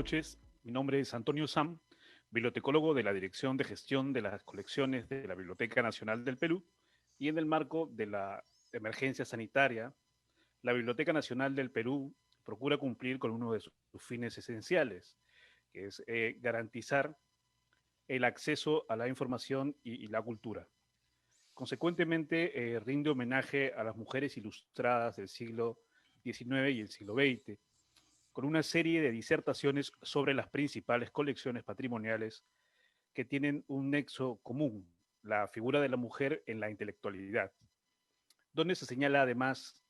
noches. Mi nombre es Antonio Sam, bibliotecólogo de la Dirección de Gestión de las Colecciones de la Biblioteca Nacional del Perú, y en el marco de la emergencia sanitaria, la Biblioteca Nacional del Perú procura cumplir con uno de sus fines esenciales, que es garantizar el acceso a la información y la cultura. Consecuentemente, rinde homenaje a las mujeres ilustradas del siglo XIX y el siglo XX, con una serie de disertaciones sobre las principales colecciones patrimoniales que tienen un nexo común, la figura de la mujer en la intelectualidad, donde se señala además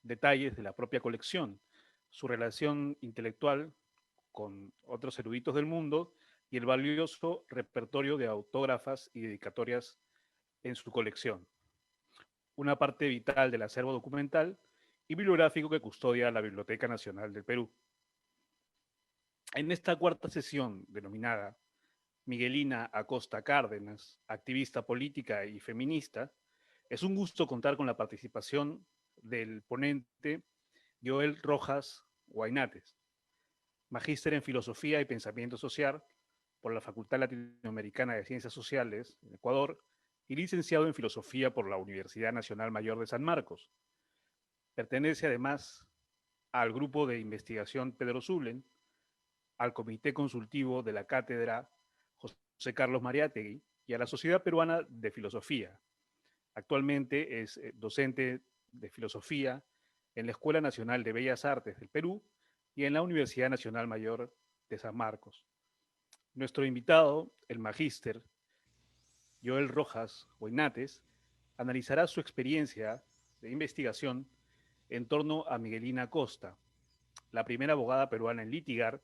detalles de la propia colección, su relación intelectual con otros eruditos del mundo y el valioso repertorio de autógrafas y dedicatorias en su colección, una parte vital del acervo documental y bibliográfico que custodia la Biblioteca Nacional del Perú. En esta cuarta sesión, denominada Miguelina Acosta Cárdenas, activista política y feminista, es un gusto contar con la participación del ponente Joel Rojas Guainates, magíster en Filosofía y Pensamiento Social por la Facultad Latinoamericana de Ciencias Sociales en Ecuador y licenciado en Filosofía por la Universidad Nacional Mayor de San Marcos. Pertenece además al grupo de investigación Pedro Zulen, al Comité Consultivo de la Cátedra José Carlos Mariátegui y a la Sociedad Peruana de Filosofía. Actualmente es docente de filosofía en la Escuela Nacional de Bellas Artes del Perú y en la Universidad Nacional Mayor de San Marcos. Nuestro invitado, el magíster Joel Rojas Huaynates, analizará su experiencia de investigación en torno a Miguelina Acosta, la primera abogada peruana en litigar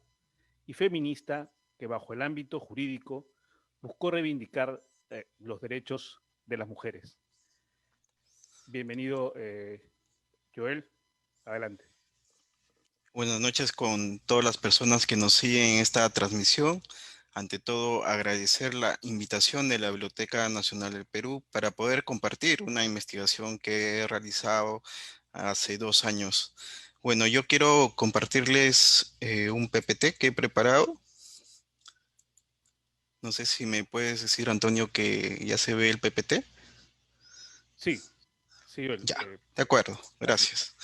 y feminista que bajo el ámbito jurídico buscó reivindicar los derechos de las mujeres. Bienvenido, Joel. Adelante. Buenas noches con todas las personas que nos siguen en esta transmisión. Ante todo, agradecer la invitación de la Biblioteca Nacional del Perú para poder compartir una investigación que he realizado hace 2 años. Bueno, yo quiero compartirles un PPT que he preparado. No sé si me puedes decir, Antonio, que ya se ve el PPT. Sí, sí, Joel. Ya, de acuerdo, Aquí. gracias.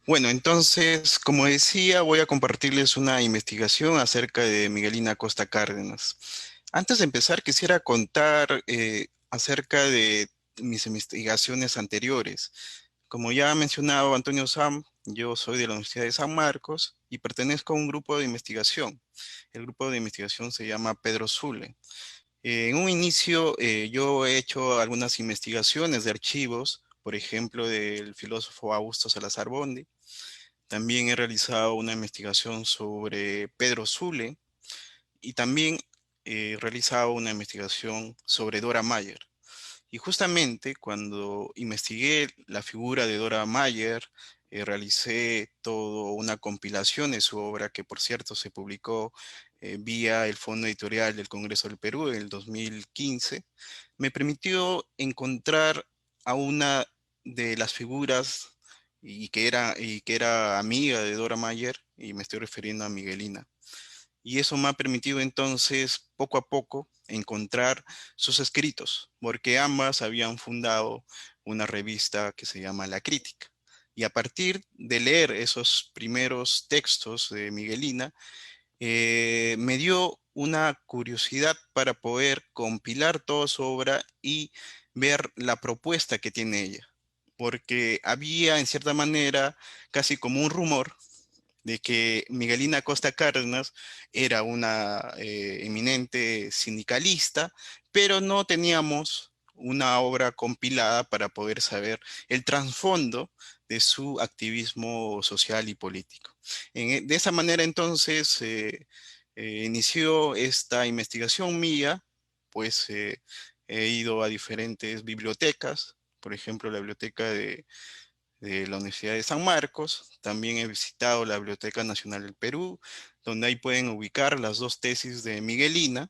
Bueno, entonces, como decía, voy a compartirles una investigación acerca de Miguelina Costa Cárdenas. Antes de empezar, quisiera contar acerca de mis investigaciones anteriores. Como ya ha mencionado Antonio Sam, yo soy de la Universidad de San Marcos y pertenezco a un grupo de investigación. El grupo de investigación se llama Pedro Zule. En un inicio, yo he hecho algunas investigaciones de archivos, por ejemplo, del filósofo Augusto Salazar Bondy. También he realizado una investigación sobre Pedro Zule y también he realizado una investigación sobre Dora Mayer. Y justamente cuando investigué la figura de Dora Mayer, realicé toda una compilación de su obra, que por cierto se publicó vía el Fondo Editorial del Congreso del Perú en el 2015, me permitió encontrar a una de las figuras y que era amiga de Dora Mayer, y me estoy refiriendo a Miguelina. Y eso me ha permitido entonces, poco a poco, encontrar sus escritos, porque ambas habían fundado una revista que se llama La Crítica. Y a partir de leer esos primeros textos de Miguelina, me dio una curiosidad para poder compilar toda su obra y ver la propuesta que tiene ella. Porque había, en cierta manera, casi como un rumor de que Miguelina Costa Cárdenas era una eminente sindicalista, pero no teníamos una obra compilada para poder saber el trasfondo de su activismo social y político. De esa manera entonces inició esta investigación mía, pues he ido a diferentes bibliotecas, por ejemplo la biblioteca de la Universidad de San Marcos. También he visitado la Biblioteca Nacional del Perú, donde ahí pueden ubicar las dos tesis de Miguelina,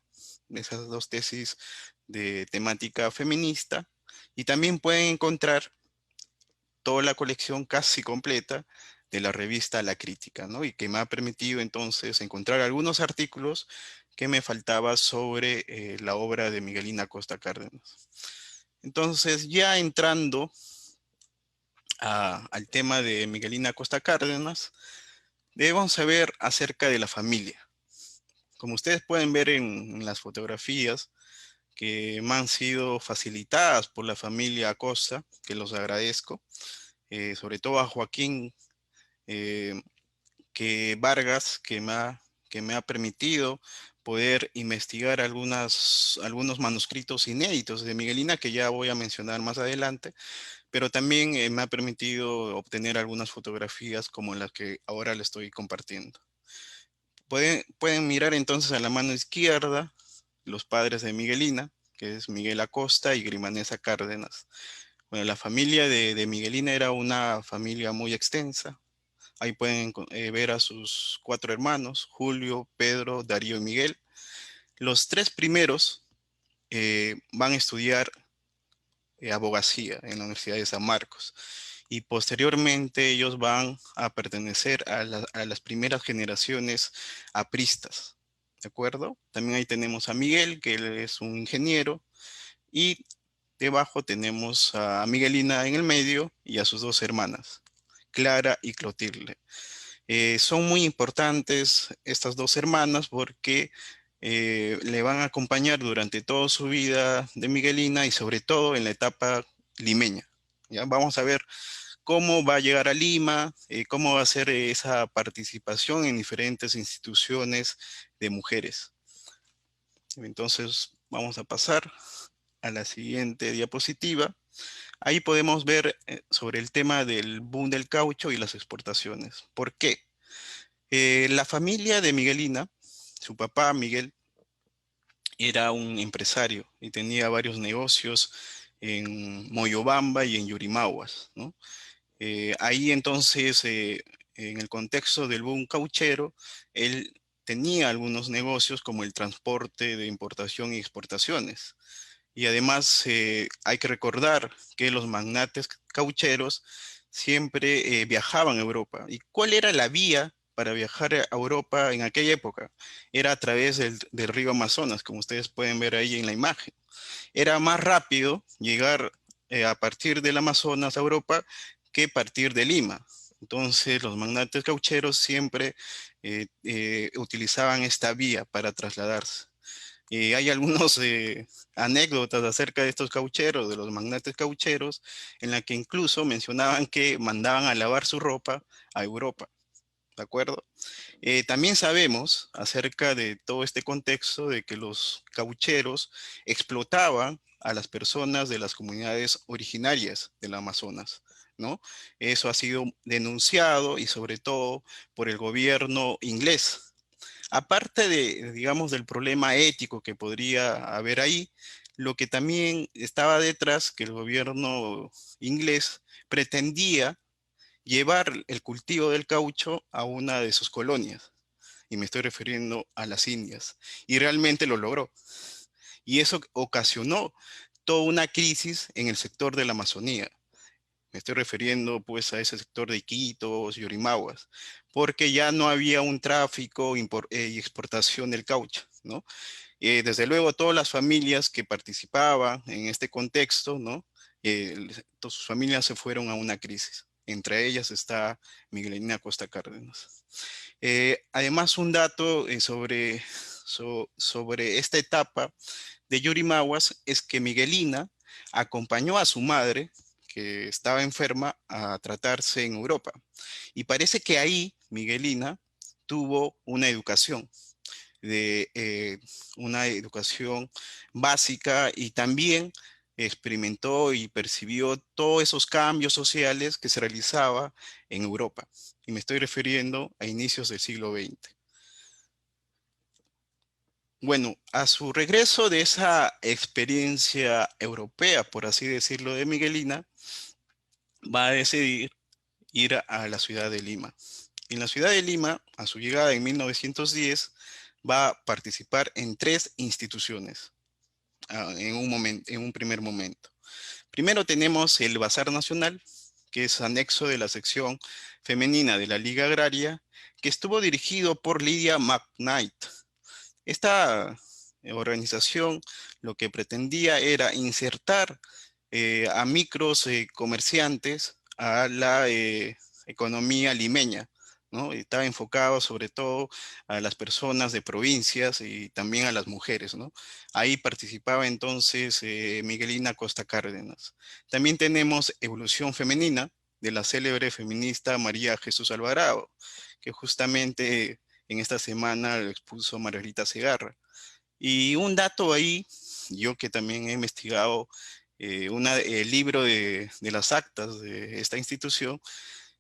esas dos tesis de temática feminista, y también pueden encontrar toda la colección casi completa de la revista La Crítica, ¿no? Y que me ha permitido entonces encontrar algunos artículos que me faltaba sobre la obra de Miguelina Costa Cárdenas. Entonces, ya entrando al tema de Miguelina Costa Cárdenas, debemos saber acerca de la familia. Como ustedes pueden ver en las fotografías que me han sido facilitadas por la familia Acosta, que los agradezco, sobre todo a Joaquín eh, Vargas, que me ha permitido poder investigar algunos manuscritos inéditos de Miguelina, que ya voy a mencionar más adelante, pero también me ha permitido obtener algunas fotografías como las que ahora le estoy compartiendo. Pueden mirar entonces a la mano izquierda los padres de Miguelina, que es Miguel Acosta y Grimanesa Cárdenas. Bueno, la familia de Miguelina era una familia muy extensa. Ahí pueden ver a sus 4 hermanos, Julio, Pedro, Darío y Miguel. Los 3 primeros van a estudiar abogacía en la Universidad de San Marcos. Y posteriormente ellos van a pertenecer a las primeras generaciones apristas. ¿De acuerdo? También ahí tenemos a Miguel, que él es un ingeniero. Y debajo tenemos a Miguelina en el medio y a sus 2 hermanas, Clara y Clotilde. Son muy importantes estas 2 hermanas porque le van a acompañar durante toda su vida de Miguelina y sobre todo en la etapa limeña. ¿Ya? Vamos a ver cómo va a llegar a Lima, cómo va a ser esa participación en diferentes instituciones de mujeres. Entonces vamos a pasar a la siguiente diapositiva. Ahí podemos ver sobre el tema del boom del caucho y las exportaciones. ¿Por qué? La familia de Miguelina, su papá Miguel, era un empresario y tenía varios negocios en Moyobamba y en Yurimaguas, ¿no? Ahí entonces, en el contexto del boom cauchero, él tenía algunos negocios como el transporte de importación y exportaciones. Y además hay que recordar que los magnates caucheros siempre viajaban a Europa. ¿Y cuál era la vía para viajar a Europa en aquella época? Era a través del río Amazonas, como ustedes pueden ver ahí en la imagen. Era más rápido llegar a partir del Amazonas a Europa que partir de Lima. Entonces los magnates caucheros siempre utilizaban esta vía para trasladarse. Hay algunos anécdotas acerca de estos caucheros, de los magnates caucheros, en la que incluso mencionaban que mandaban a lavar su ropa a Europa, ¿de acuerdo? También sabemos acerca de todo este contexto de que los caucheros explotaban a las personas de las comunidades originarias del Amazonas, ¿no? Eso ha sido denunciado y sobre todo por el gobierno inglés. Aparte de, digamos, del problema ético que podría haber ahí, lo que también estaba detrás, que el gobierno inglés pretendía llevar el cultivo del caucho a una de sus colonias, y me estoy refiriendo a las Indias, y realmente lo logró. Y eso ocasionó toda una crisis en el sector de la Amazonía. Me estoy refiriendo pues a ese sector de Iquitos y Orimaguas, porque ya no había un tráfico y exportación del caucho, ¿no? Desde luego todas las familias que participaban en este contexto, ¿no? Todas sus familias se fueron a una crisis. Entre ellas está Miguelina Costa Cárdenas. Además, un dato sobre esta etapa de Yurimaguas es que Miguelina acompañó a su madre, que estaba enferma, a tratarse en Europa. Y parece que ahí Miguelina tuvo una educación básica y también experimentó y percibió todos esos cambios sociales que se realizaba en Europa. Y me estoy refiriendo a inicios del siglo XX. Bueno, a su regreso de esa experiencia europea, por así decirlo, de Miguelina, va a decidir ir a la ciudad de Lima. En la ciudad de Lima, a su llegada en 1910, va a participar en 3 instituciones en un primer momento. Primero tenemos el Bazar Nacional, que es anexo de la sección femenina de la Liga Agraria, que estuvo dirigido por Lydia McKnight. Esta organización lo que pretendía era insertar a micros comerciantes a la economía limeña, ¿no? Estaba enfocado sobre todo a las personas de provincias y también a las mujeres, ¿no? Ahí participaba entonces Miguelina Costa Cárdenas. También tenemos Evolución Femenina de la célebre feminista María Jesús Alvarado, que justamente en esta semana lo expuso Margarita Segarra. Y un dato ahí, yo que también he investigado el libro de las actas de esta institución,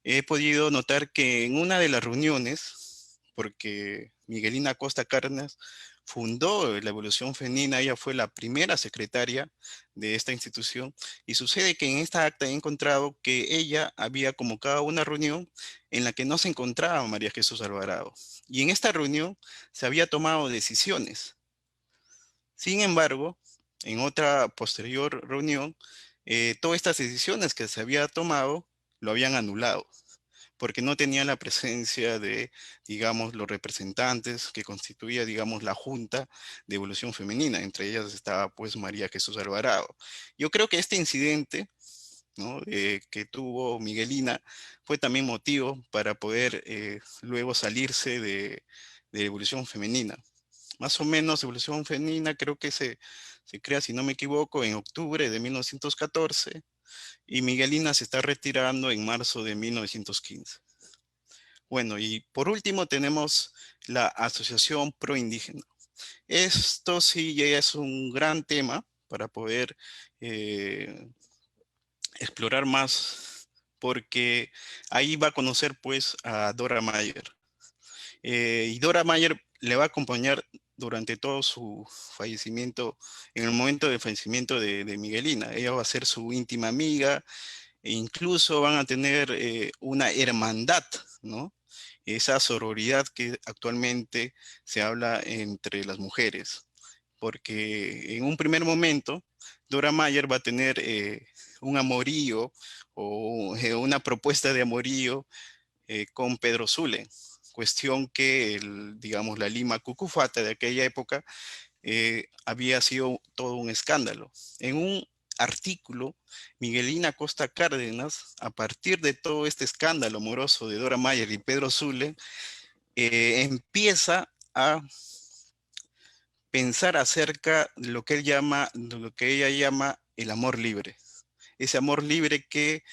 he podido notar que en una de las reuniones, porque Miguelina Costa Cárdenas fundó la Evolución Femenina, ella fue la primera secretaria de esta institución, y sucede que en esta acta he encontrado que ella había convocado una reunión en la que no se encontraba María Jesús Alvarado, y en esta reunión se había tomado decisiones. Sin embargo, en otra posterior reunión, todas estas decisiones que se había tomado lo habían anulado porque no tenía la presencia de, digamos, los representantes que constituía, digamos, la Junta de Evolución Femenina. Entre ellas estaba, pues, María Jesús Alvarado. Yo creo que este incidente, ¿no? Que tuvo Miguelina fue también motivo para poder luego salirse de Evolución Femenina. Más o menos, Evolución Femenina creo que se crea, si no me equivoco, en octubre de 1914 y Miguelina se está retirando en marzo de 1915. Bueno, y por último tenemos la Asociación Pro Indígena. Esto sí ya es un gran tema para poder eh, explorar más, porque ahí va a conocer pues a Dora Mayer. Y Dora Mayer le va a acompañar durante todo su fallecimiento, en el momento del fallecimiento de Miguelina. Ella va a ser su íntima amiga, e incluso van a tener una hermandad, ¿no? Esa sororidad que actualmente se habla entre las mujeres, porque en un primer momento Dora Mayer va a tener un amorío o una propuesta de amorío con Pedro Zule, cuestión que, digamos, la Lima Cucufata de aquella época había sido todo un escándalo. En un artículo, Miguelina Costa Cárdenas, a partir de todo este escándalo amoroso de Dora Mayer y Pedro Zule, empieza a pensar acerca de lo que de lo que ella llama el amor libre. Ese amor libre que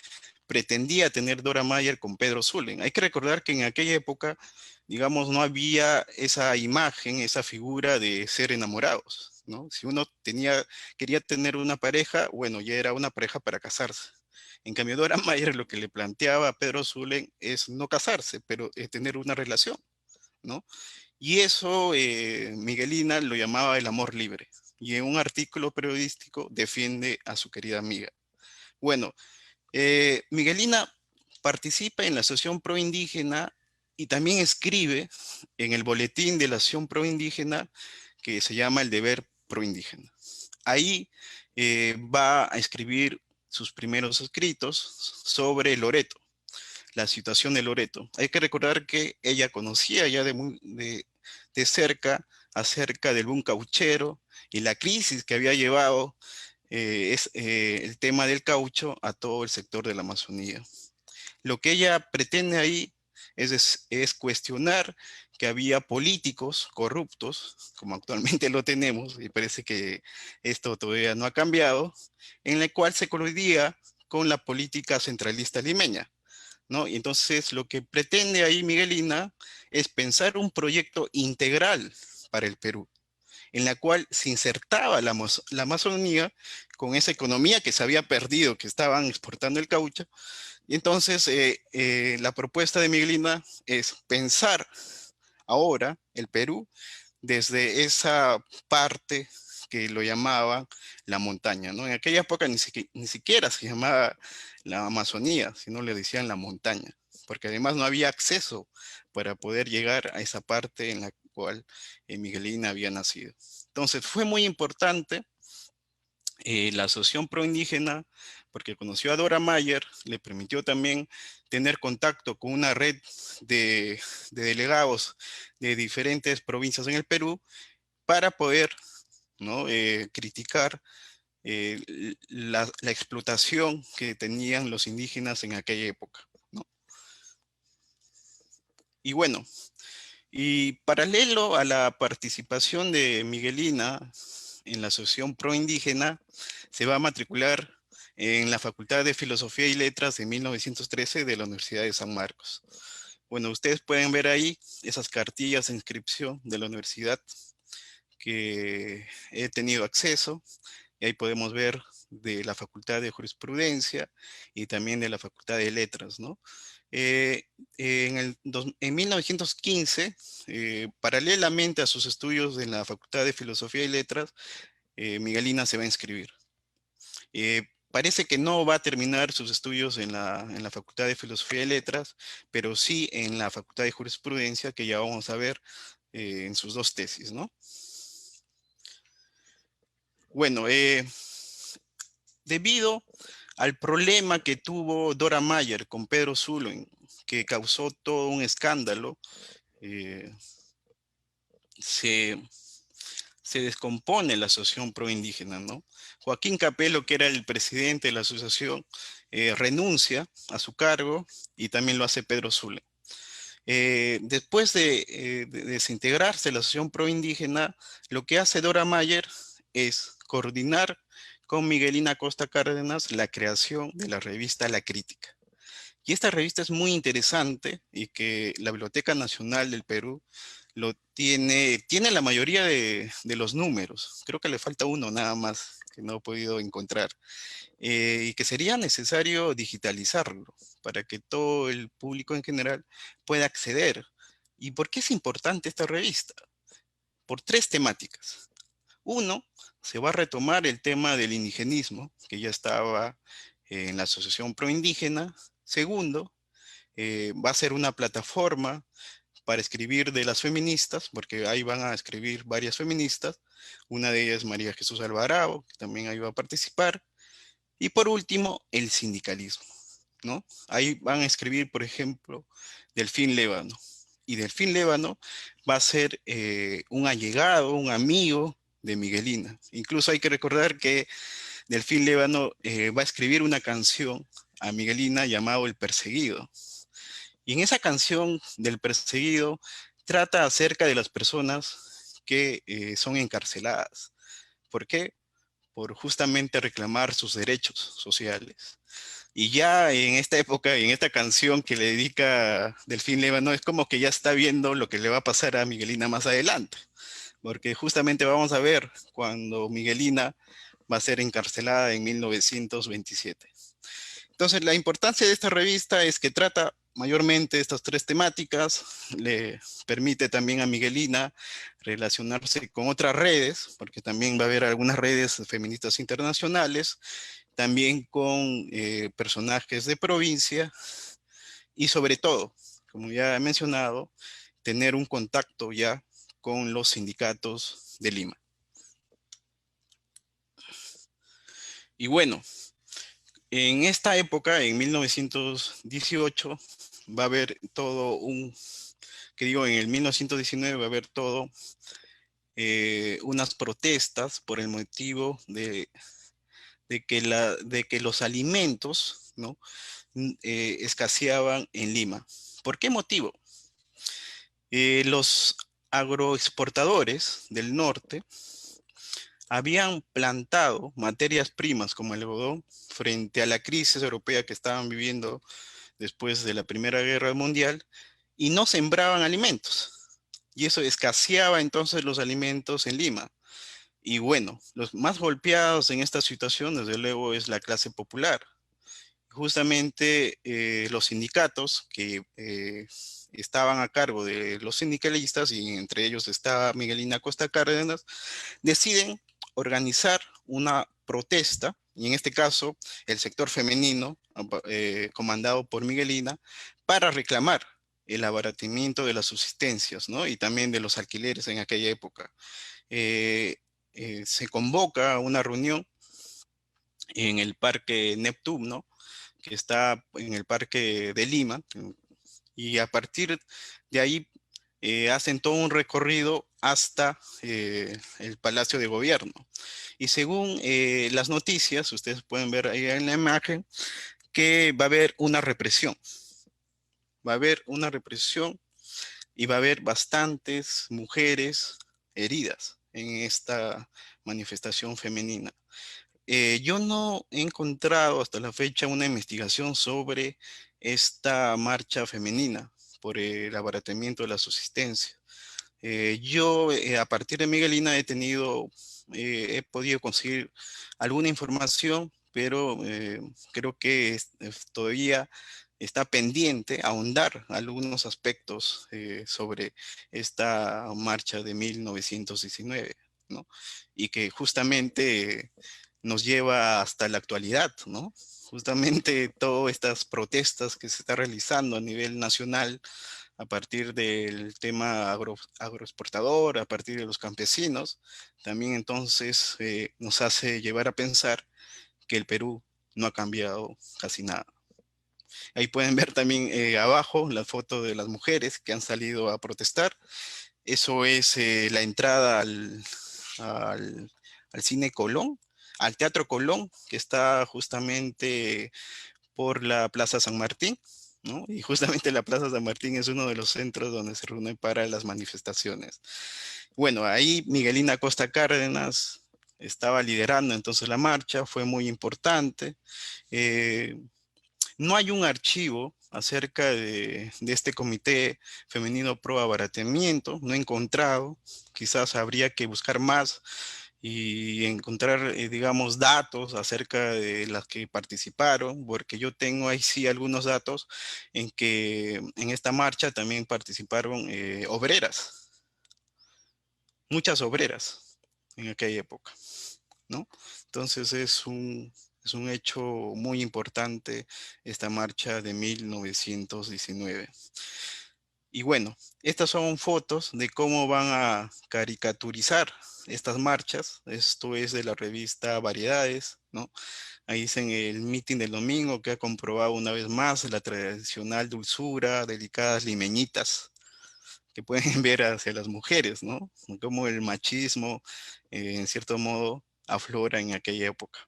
pretendía tener Dora Mayer con Pedro Zulen. Hay que recordar que en aquella época, digamos, no había esa imagen, esa figura de ser enamorados, ¿no? Si uno quería tener una pareja, bueno, ya era una pareja para casarse. En cambio, Dora Mayer lo que le planteaba a Pedro Zulen es no casarse, pero tener una relación, ¿no? Y eso Miguelina lo llamaba el amor libre. Y en un artículo periodístico defiende a su querida amiga. Bueno, Miguelina participa en la Asociación Pro Indígena y también escribe en el boletín de la Asociación Pro Indígena que se llama El Deber Pro Indígena. Ahí va a escribir sus primeros escritos sobre Loreto, la situación de Loreto. Hay que recordar que ella conocía ya de cerca acerca del boom cauchero y la crisis que había llevado el tema del caucho a todo el sector de la Amazonía. Lo que ella pretende ahí es cuestionar que había políticos corruptos, como actualmente lo tenemos, y parece que esto todavía no ha cambiado, en la cual se coludía con la política centralista limeña, ¿no? Y entonces lo que pretende ahí Miguelina es pensar un proyecto integral para el Perú, en la cual se insertaba la Amazonía con esa economía que se había perdido, que estaban exportando el caucho. Y entonces la propuesta de Miguelina es pensar ahora el Perú desde esa parte que lo llamaban la montaña, ¿no? En aquella época ni siquiera se llamaba la Amazonía, sino le decían la montaña, porque además no había acceso para poder llegar a esa parte en la cual Miguelina había nacido. Entonces fue muy importante la Asociación Pro Indígena, porque conoció a Dora Mayer, le permitió también tener contacto con una red de delegados de diferentes provincias en el Perú para poder, ¿no? Criticar la explotación que tenían los indígenas en aquella época, ¿no? Y bueno, y paralelo a la participación de Miguelina en la Asociación Pro Indígena, se va a matricular en la Facultad de Filosofía y Letras en 1913 de la Universidad de San Marcos. Bueno, ustedes pueden ver ahí esas cartillas de inscripción de la universidad que he tenido acceso, y ahí podemos ver de la Facultad de Jurisprudencia y también de la Facultad de Letras, ¿no? Eh, en 1915, paralelamente a sus estudios en la Facultad de Filosofía y Letras, Miguelina se va a inscribir. Parece que no va a terminar sus estudios en la Facultad de Filosofía y Letras, pero sí en la Facultad de Jurisprudencia, que ya vamos a ver en sus dos tesis, ¿no? Bueno, debido al problema que tuvo Dora Mayer con Pedro Zuluen, que causó todo un escándalo, eh, se, se descompone la Asociación Pro Indígena, ¿no? Joaquín Capello, que era el presidente de la asociación, renuncia a su cargo y también lo hace Pedro Zuluen. Después de desintegrarse la Asociación Pro Indígena, lo que hace Dora Mayer es coordinar con Miguelina Costa Cárdenas la creación de la revista La Crítica. Y esta revista es muy interesante y que la Biblioteca Nacional del Perú tiene la mayoría de los números. Creo que le falta uno nada más que no he podido encontrar. Y que sería necesario digitalizarlo para que todo el público en general pueda acceder. ¿Y por qué es importante esta revista? Por tres temáticas. Uno, se va a retomar el tema del indigenismo, que ya estaba en la Asociación Proindígena. Segundo, va a ser una plataforma para escribir de las feministas, porque ahí van a escribir varias feministas. Una de ellas es María Jesús Alvarado, que también ahí va a participar. Y por último, el sindicalismo, ¿no? Ahí van a escribir, por ejemplo, Delfín Lévano. Y Delfín Lévano va a ser un allegado, un amigo de Miguelina. Incluso hay que recordar que Delfín Lévano va a escribir una canción a Miguelina llamado El Perseguido. Y en esa canción del Perseguido trata acerca de las personas que son encarceladas. ¿Por qué? Por justamente reclamar sus derechos sociales. Y ya en esta época, en esta canción que le dedica Delfín Lévano, es como que ya está viendo lo que le va a pasar a Miguelina más adelante, porque justamente vamos a ver cuando Miguelina va a ser encarcelada en 1927. Entonces, la importancia de esta revista es que trata mayormente estas tres temáticas, le permite también a Miguelina relacionarse con otras redes, porque también va a haber algunas redes feministas internacionales, también con personajes de provincia y sobre todo, como ya he mencionado, tener un contacto ya con los sindicatos de Lima. Y bueno, en esta época, en 1918, va a haber todo que digo, en el 1919 va a haber todo unas protestas por el motivo de que los alimentos, ¿no? Escaseaban en Lima. ¿Por qué motivo? Los agroexportadores del norte habían plantado materias primas como el algodón frente a la crisis europea que estaban viviendo después de la Primera Guerra Mundial y no sembraban alimentos. Y eso escaseaba entonces los alimentos en Lima. Y bueno, los más golpeados en esta situación, desde luego, es la clase popular. Justamente los sindicatos que estaban a cargo de los sindicalistas, y entre ellos estaba Miguelina Costa Cárdenas, deciden organizar una protesta, y en este caso el sector femenino, comandado por Miguelina, para reclamar el abaratimiento de las subsistencias, ¿no? Y también de los alquileres en aquella época. Se convoca una reunión en el Parque Neptuno, que está en el Parque de Lima, y a partir de ahí hacen todo un recorrido hasta el Palacio de Gobierno. Y según las noticias, ustedes pueden ver ahí en la imagen, que va a haber una represión. Va a haber una represión y va a haber bastantes mujeres heridas en esta manifestación femenina. Yo no he encontrado hasta la fecha una investigación sobre esta marcha femenina por el abaratamiento de la subsistencia. Yo, a partir de Miguelina, he podido conseguir alguna información, pero creo que todavía está pendiente ahondar algunos aspectos sobre esta marcha de 1919, ¿no? Y que justamente nos lleva hasta la actualidad, ¿no? Justamente todas estas protestas que se están realizando a nivel nacional a partir del tema agroexportador, a partir de los campesinos, también entonces nos hace llevar a pensar que el Perú no ha cambiado casi nada. Ahí pueden ver también abajo la foto de las mujeres que han salido a protestar. Eso es la entrada al, al Cine Colón, al Teatro Colón, que está justamente por la Plaza San Martín, ¿no? Y justamente la Plaza San Martín es uno de los centros donde se reúnen para las manifestaciones. Bueno, ahí Miguelina Costa Cárdenas estaba liderando entonces la marcha, fue muy importante. Eh, no hay un archivo acerca de este comité femenino pro abaratamiento, no he encontrado, quizás habría que buscar más y encontrar, digamos, datos acerca de las que participaron, porque yo tengo ahí sí algunos datos en que en esta marcha también participaron obreras, muchas obreras en aquella época, ¿no? Entonces es un hecho muy importante esta marcha de 1919. Y bueno, estas son fotos de cómo van a caricaturizar estas marchas. Esto es de la revista Variedades, ¿no? Ahí dicen el mitin del domingo que ha comprobado una vez más la tradicional dulzura, delicadas limeñitas que pueden ver hacia las mujeres, ¿no? Como el machismo, en cierto modo, aflora en aquella época.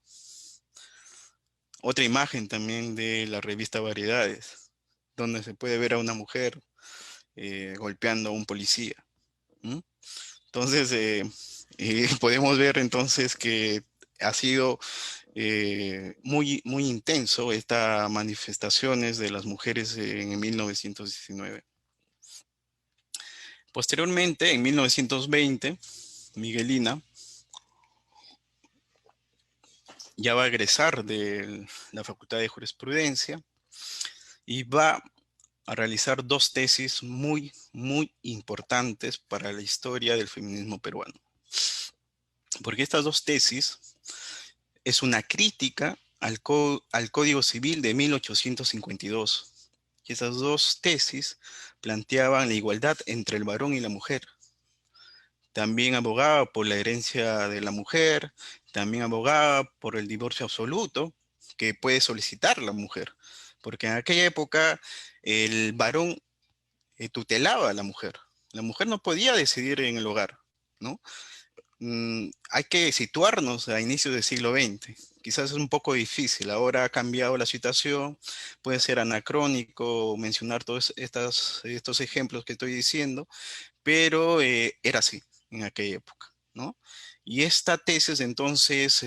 Otra imagen también de la revista Variedades, donde se puede ver a una mujer golpeando a un policía. ¿Mm? Entonces, podemos ver entonces que ha sido muy intenso estas manifestaciones de las mujeres en 1919. Posteriormente, en 1920, Miguelina ya va a egresar de la Facultad de Jurisprudencia y va a realizar dos tesis muy importantes para la historia del feminismo peruano. Porque estas dos tesis es una crítica al Código Civil de 1852. Y esas dos tesis planteaban la igualdad entre el varón y la mujer. También abogaba por la herencia de la mujer, también abogaba por el divorcio absoluto que puede solicitar la mujer. Porque en aquella época el varón tutelaba a la mujer. La mujer no podía decidir en el hogar, ¿no? Hay que situarnos a inicios del siglo XX. Quizás es un poco difícil, ahora ha cambiado la situación, puede ser anacrónico mencionar todos estos ejemplos que estoy diciendo, pero era así en aquella época, ¿no? Y esta tesis entonces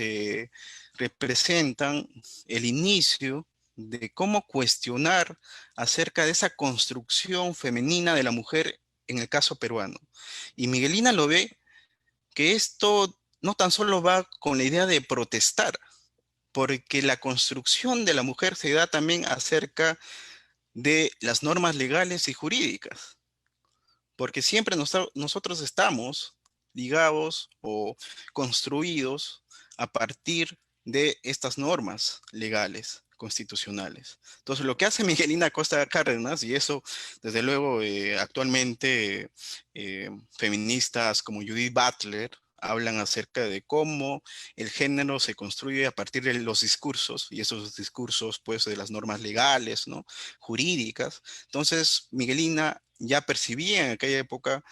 representan el inicio de cómo cuestionar acerca de esa construcción femenina de la mujer en el caso peruano. Y Miguelina lo ve que esto no tan solo va con la idea de protestar, porque la construcción de la mujer se da también acerca de las normas legales y jurídicas, porque siempre nosotros estamos ligados o construidos a partir de estas normas legales, constitucionales. Entonces, lo que hace Miguelina Costa Cárdenas, y eso, desde luego, actualmente feministas como Judith Butler hablan acerca de cómo el género se construye a partir de los discursos, y esos discursos, pues, de las normas legales, ¿no? Jurídicas. Entonces, Miguelina ya percibía en aquella época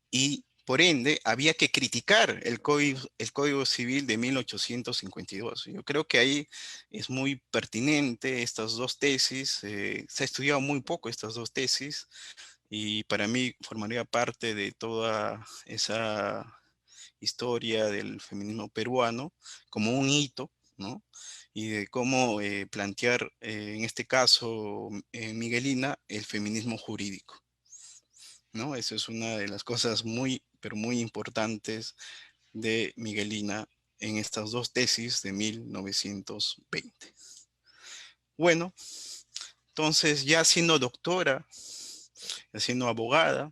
y por ende había que criticar el Código Civil de 1852. Yo creo que ahí es muy pertinente estas dos tesis. Se ha estudiado muy poco estas dos tesis y para mí formaría parte de toda esa historia del feminismo peruano como un hito, ¿no? Y de cómo plantear, en este caso, Miguelina, el feminismo jurídico, ¿no? Eso es una de las cosas muy, pero muy importantes de Miguelina en estas dos tesis de 1920. Bueno, entonces ya siendo doctora, ya siendo abogada,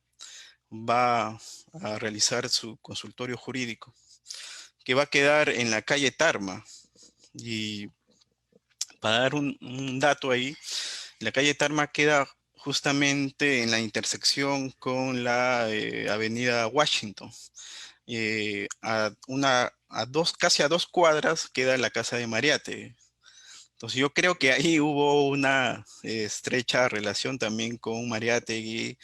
va a realizar su consultorio jurídico, que va a quedar en la calle Tarma. Y para dar un dato ahí, la calle Tarma queda justamente en la intersección con la avenida Washington. Casi a 2 cuadras queda la casa de Mariate. Entonces yo creo que ahí hubo una estrecha relación también con Mariátegui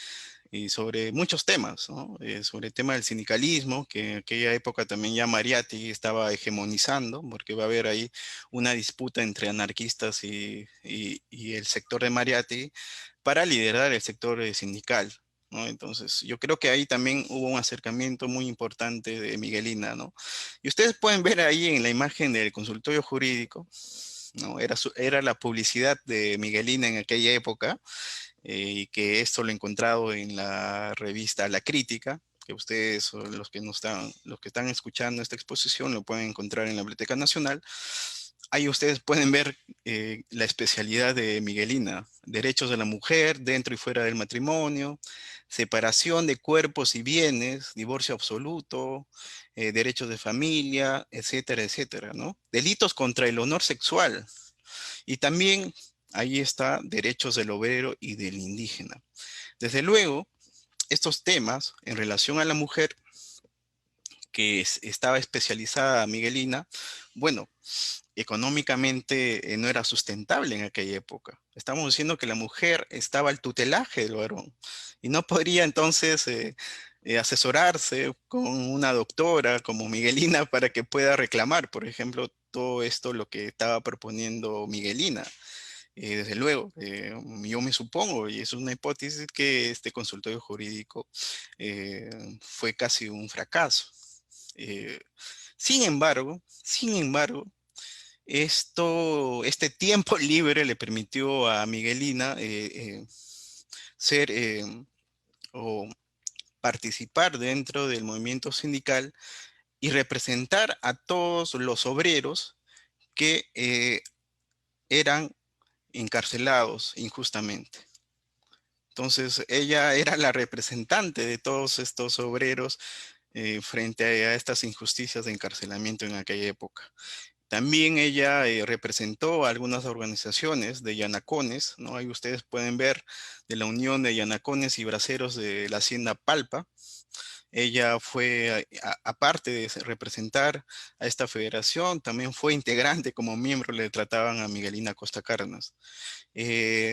y sobre muchos temas, ¿no? Sobre el tema del sindicalismo, que en aquella época también ya Mariátegui estaba hegemonizando, porque va a haber ahí una disputa entre anarquistas y el sector de Mariátegui para liderar el sector sindical, ¿no? Entonces, yo creo que ahí también hubo un acercamiento muy importante de Miguelina, ¿no? Y ustedes pueden ver ahí en la imagen del consultorio jurídico, ¿no? Era la publicidad de Miguelina en aquella época, y que esto lo he encontrado en la revista La Crítica, que ustedes o los que están escuchando esta exposición lo pueden encontrar en la Biblioteca Nacional. Ahí ustedes pueden ver la especialidad de Miguelina: derechos de la mujer dentro y fuera del matrimonio, separación de cuerpos y bienes, divorcio absoluto, derechos de familia, etcétera, etcétera, ¿no? Delitos contra el honor sexual. Y también ahí está derechos del obrero y del indígena. Desde luego, estos temas en relación a la mujer que estaba especializada Miguelina, bueno, económicamente no era sustentable en aquella época. Estamos diciendo que la mujer estaba al tutelaje del varón y no podría entonces asesorarse con una doctora como Miguelina para que pueda reclamar, por ejemplo, todo esto lo que estaba proponiendo Miguelina. Desde luego, yo me supongo, y es una hipótesis, que este consultorio jurídico eh, fue casi un fracaso. Eh, sin embargo, este tiempo libre le permitió a Miguelina ser o participar dentro del movimiento sindical y representar a todos los obreros que eran encarcelados injustamente. Entonces, ella era la representante de todos estos obreros frente a estas injusticias de encarcelamiento en aquella época. También ella representó a algunas organizaciones de yanacones, ¿no? Ahí ustedes pueden ver de la unión de yanacones y braceros de la hacienda Palpa. Ella fue, aparte de representar a esta federación, también fue integrante como miembro, le trataban a Miguelina Costa Cárdenas.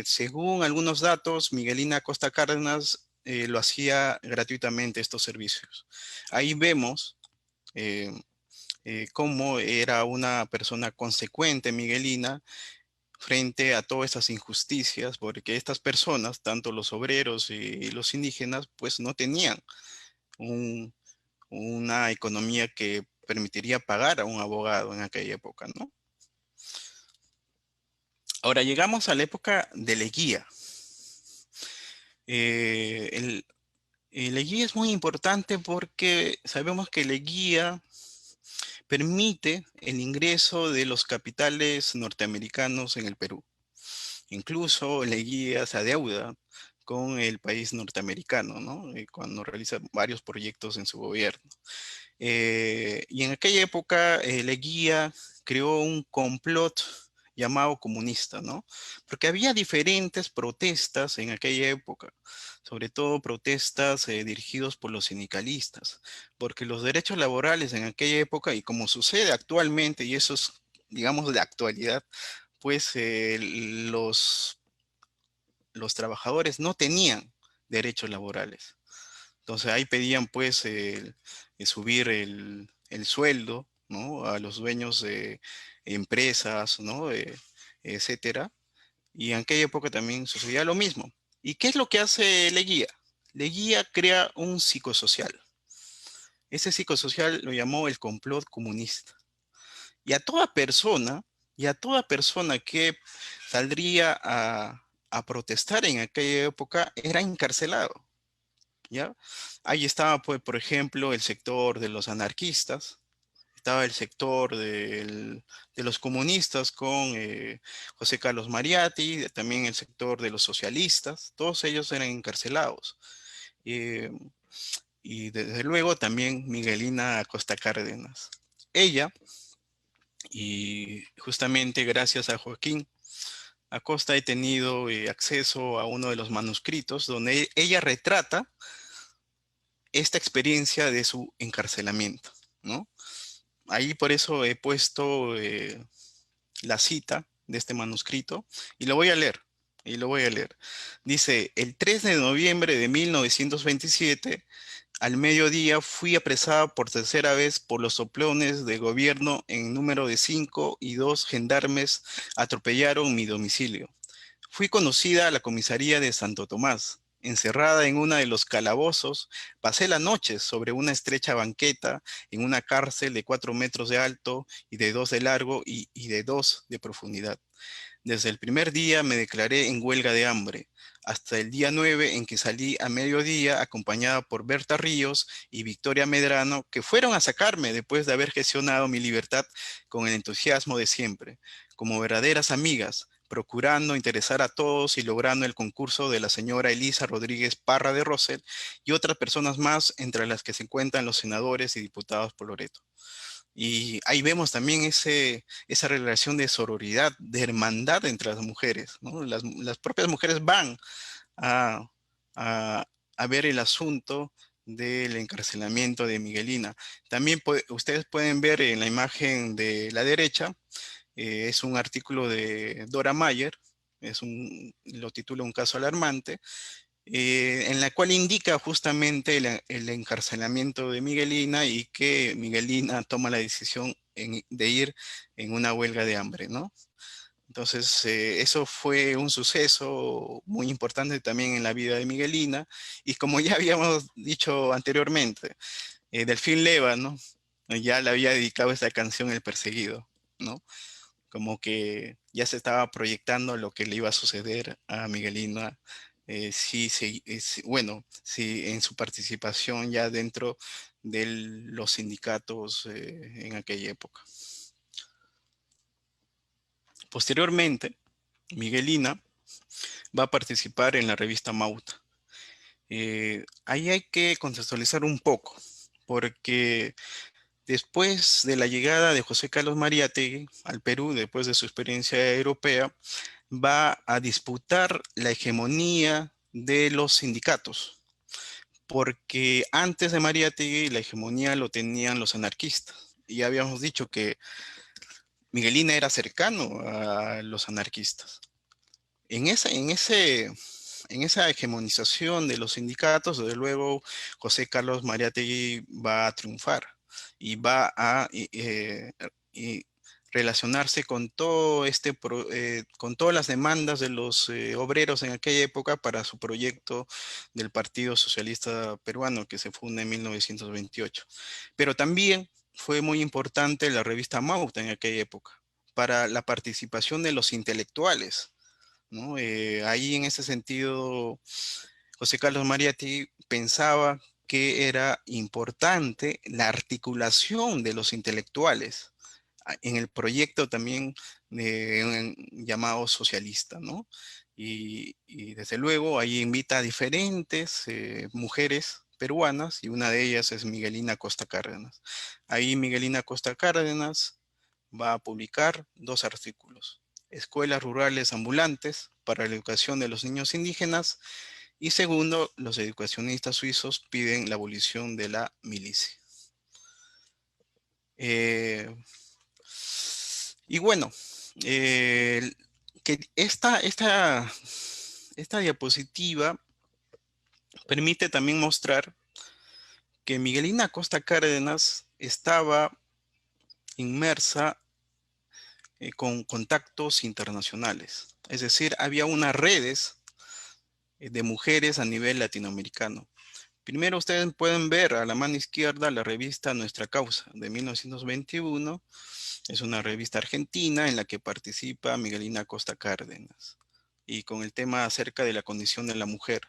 Según algunos datos, Miguelina Costa Cárdenas lo hacía gratuitamente estos servicios. Ahí vemos eh, cómo era una persona consecuente, Miguelina, frente a todas estas injusticias, porque estas personas, tanto los obreros y los indígenas, pues no tenían un- una economía que permitiría pagar a un abogado en aquella época, ¿no? Ahora llegamos a la época de Leguía. Eh, el, Leguía es muy importante porque sabemos que Leguía permite el ingreso de los capitales norteamericanos en el Perú. Incluso Leguía se adeuda con el país norteamericano, ¿no? Cuando realiza varios proyectos en su gobierno. Y en aquella época, Leguía creó un complot llamado comunista, ¿no? Porque había diferentes protestas en aquella época, sobre todo protestas dirigidos por los sindicalistas, porque los derechos laborales en aquella época, y como sucede actualmente, y eso es, digamos, de actualidad, pues los trabajadores no tenían derechos laborales. Entonces ahí pedían pues subir el sueldo, ¿no? A los dueños de empresas, ¿no? Etcétera. Y en aquella época también sucedía lo mismo. ¿Y qué es lo que hace Leguía? Leguía crea un psicosocial. Ese psicosocial lo llamó el complot comunista. Y a toda persona, y a toda persona que saldría a protestar en aquella época era encarcelado. ¿Ya? Ahí estaba, pues, por ejemplo, el sector de los anarquistas, estaba el sector de los comunistas con José Carlos Mariatti, también el sector de los socialistas, todos ellos eran encarcelados. Eh, y desde luego también Miguelina Acosta Cárdenas. Ella, y justamente gracias a Joaquín Acosta he tenido acceso a uno de los manuscritos donde ella retrata esta experiencia de su encarcelamiento, ¿no? Ahí por eso he puesto la cita de este manuscrito y lo voy a leer. Y lo voy a leer. Dice, el 3 de noviembre de 1927, al mediodía, fui apresada por tercera vez por los soplones de gobierno en número de 5 y 2 gendarmes atropellaron mi domicilio. Fui conducida a la comisaría de Santo Tomás. Encerrada en uno de los calabozos, pasé la noche sobre una estrecha banqueta en una cárcel de 4 metros de alto y de 2 de largo y de 2 de profundidad. Desde el primer día me declaré en huelga de hambre, hasta el día 9 en que salí a mediodía acompañada por Berta Ríos y Victoria Medrano, que fueron a sacarme después de haber gestionado mi libertad con el entusiasmo de siempre, como verdaderas amigas, procurando interesar a todos y logrando el concurso de la señora Elisa Rodríguez Parra de Rosell y otras personas más, entre las que se encuentran los senadores y diputados por Loreto. Y ahí vemos también esa relación de sororidad, de hermandad entre las mujeres, ¿no? Las propias mujeres van a, a- a ver el asunto del encarcelamiento de Miguelina. También ustedes pueden ver en la imagen de la derecha, es un artículo de Dora Mayer, lo titula Un caso alarmante, en la cual indica justamente el encarcelamiento de Miguelina y que Miguelina toma la decisión de ir en una huelga de hambre, ¿no? Entonces, eso fue un suceso muy importante también en la vida de Miguelina. Y como ya habíamos dicho anteriormente, Delfín Leva, ¿no? Ya le había dedicado esta canción El Perseguido, ¿no? Como que ya se estaba proyectando lo que le iba a suceder a Miguelina, bueno, sí, en su participación ya dentro de los sindicatos en aquella época. Posteriormente, Miguelina va a participar en la revista Mauta. Ahí hay que contextualizar un poco, porque después de la llegada de José Carlos Mariátegui al Perú, después de su experiencia europea, va a disputar la hegemonía de los sindicatos, porque antes de Mariátegui la hegemonía lo tenían los anarquistas. Y ya habíamos dicho que Miguelina era cercano a los anarquistas. En esa hegemonización de los sindicatos, desde luego, José Carlos Mariátegui va a triunfar y va a y relacionarse con con todas las demandas de los obreros en aquella época para su proyecto del Partido Socialista Peruano que se funda en 1928. Pero también fue muy importante la revista Mauta en aquella época para la participación de los intelectuales, ¿no? Ahí en ese sentido, José Carlos Mariátegui pensaba que era importante la articulación de los intelectuales en el proyecto también de llamado socialista, ¿no? Y desde luego ahí invita a diferentes mujeres peruanas y una de ellas es Miguelina Costa Cárdenas. Ahí Miguelina Costa Cárdenas va a publicar 2 artículos. escuelas rurales ambulantes para la educación de los niños indígenas. Y segundo, los educacionistas suizos piden la abolición de la milicia. Eh, y bueno, que esta diapositiva permite también mostrar que Miguelina Acosta Cárdenas estaba inmersa con contactos internacionales. Es decir, había unas redes de mujeres a nivel latinoamericano. Primero ustedes pueden ver a la mano izquierda la revista Nuestra Causa de 1921. Es una revista argentina en la que participa Miguelina Acosta Cárdenas y con el tema acerca de la condición de la mujer.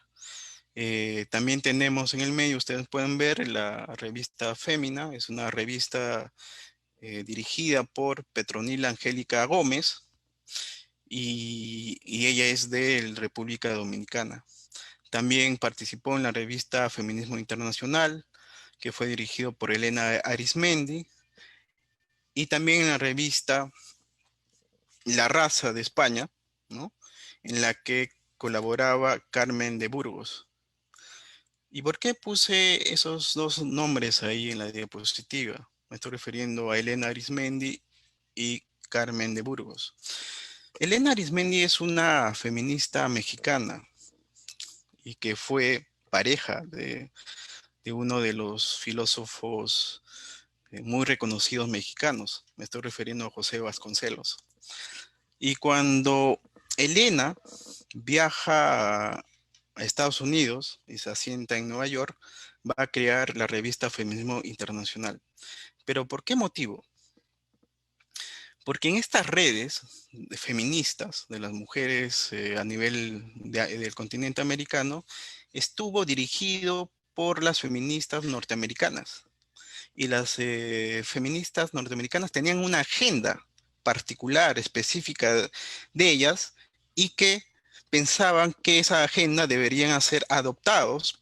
También tenemos en el medio, ustedes pueden ver la revista Fémina, es una revista dirigida por Petronila Angélica Gómez y ella es de República Dominicana. También participó en la revista Feminismo Internacional, que fue dirigido por Elena Arismendi, y también en la revista La Raza de España, ¿no? En la que colaboraba Carmen de Burgos. ¿Y por qué puse esos dos nombres ahí en la diapositiva? Me estoy refiriendo a Elena Arismendi y Carmen de Burgos. Elena Arismendi es una feminista mexicana y que fue pareja de uno de los filósofos muy reconocidos mexicanos. Me estoy refiriendo a José Vasconcelos. Y cuando Elena viaja a Estados Unidos y se asienta en Nueva York, va a crear la revista Feminismo Internacional. ¿Pero por qué motivo? Porque en estas redes feministas de las mujeres a nivel del continente americano, estuvo dirigido por las feministas norteamericanas. Y las feministas norteamericanas tenían una agenda particular, específica de ellas, y que pensaban que esa agenda deberían ser adoptados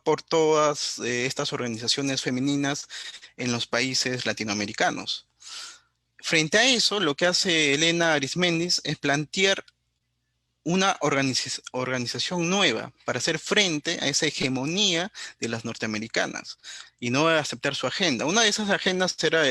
por todas estas organizaciones femeninas en los países latinoamericanos. Frente a eso, lo que hace Elena Arismendi es plantear una organización nueva para hacer frente a esa hegemonía de las norteamericanas y no aceptar su agenda. Una de esas agendas era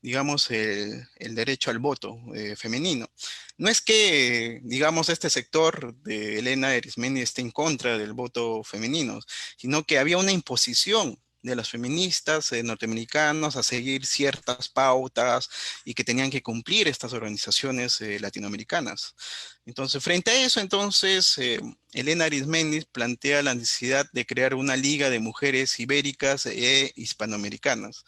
digamos, el derecho al voto femenino. No es que, digamos, este sector de Elena Arismendi esté en contra del voto femenino, sino que había una imposición de las feministas norteamericanas a seguir ciertas pautas y que tenían que cumplir estas organizaciones latinoamericanas. Entonces, frente a eso, entonces, Elena Arismendi plantea la necesidad de crear una liga de mujeres ibéricas e hispanoamericanas.